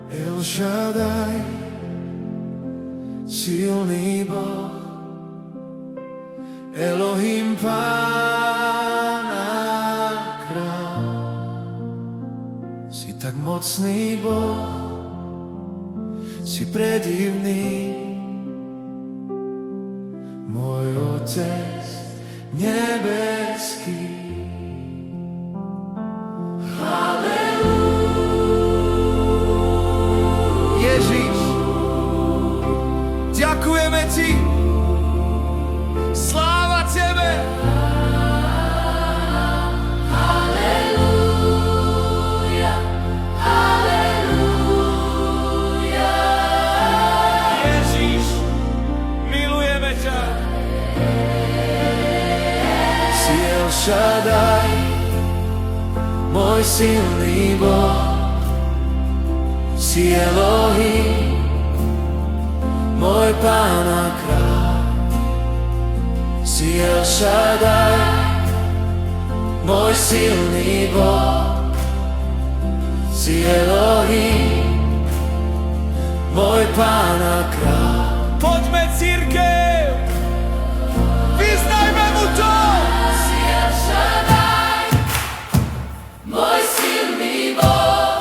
El Shaddai, silný Boh, Elohim, Pán a Kráľ. Si tak mocný Boh, si predivný, môj Otec nebeský. Ježiš, ďakujeme Ti, sláva Tebe. Halelúja, halelúja. Ježiš, milujeme ťa. Si El Shaddai, môj silný Boh. Si Elohim, môj Pán a Kráľ. Si El Shaddai, môj silný Boh. Si Elohim, môj Pán a Kráľ. Poďme, cirkev, vyznajme mu to! Si El Shaddai, môj silný Boh.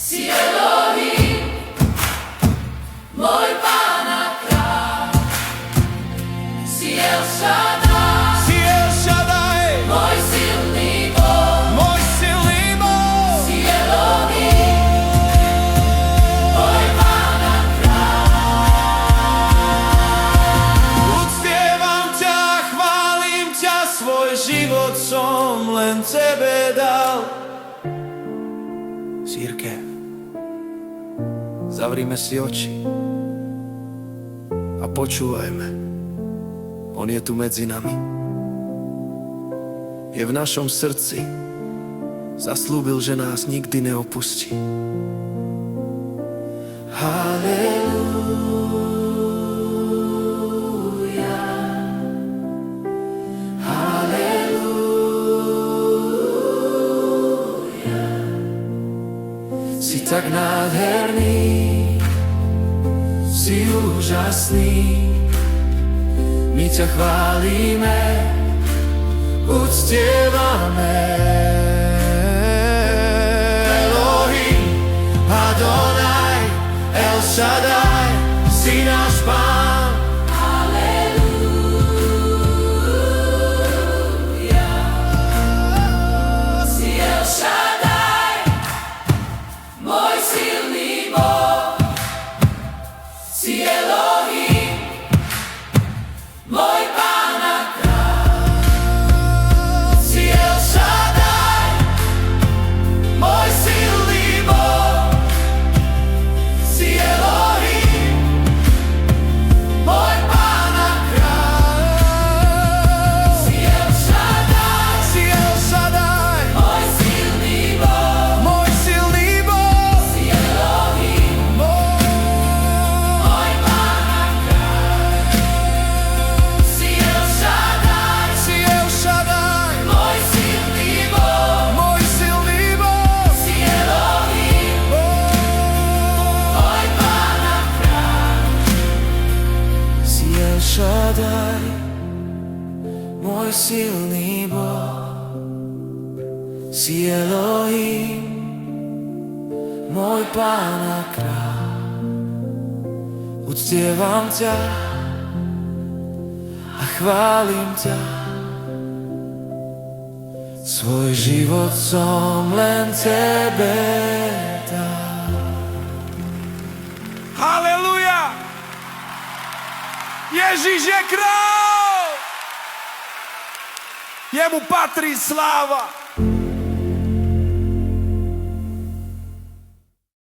Si Elohim, môj Pán a Kráľ. Si El Shaddai, Si El Shaddai, môj silný Boh. môj silný Boh. Si Elohim, môj Pán a Kráľ. Uctievam ťa, chválim ťa, svoj život som len Tebe dal. Cirkev, zavrime si oči a počúvajme. On je tu medzi nami. Je v našom srdci. Zaslúbil, že nás nikdy neopustí. Halelúja, halelúja. Si tak nádherný, si úžasný. My ťa chválime, uctievame. Elohim, Adonai, El Shaddai, si náš Pán. Halelúja. Si El Shaddai, môj silný Boh. Si Elohim, môj Pán a Kráľ. Si El Shaddai, môj silný Boh. Si Elohim, môj Pán a Kráľ. Si El Shaddai, Si El Shaddai, môj silný Boh. môj silný Boh. Si Elohim, môj Pán a Kráľ. Si El Shaddai, Si El Shaddai, môj silný Boh. môj silný Boh. Si Elohim, môj Pán a Kráľ. Si El Shaddai, môj silný Boh. Si Elohim, môj Pán a Kráľ. Uctievam ťa a chválim ťa. Svoj život som len Tebe dal. Halleluja! Ježiš je kráľ! Jemu patrí sláva!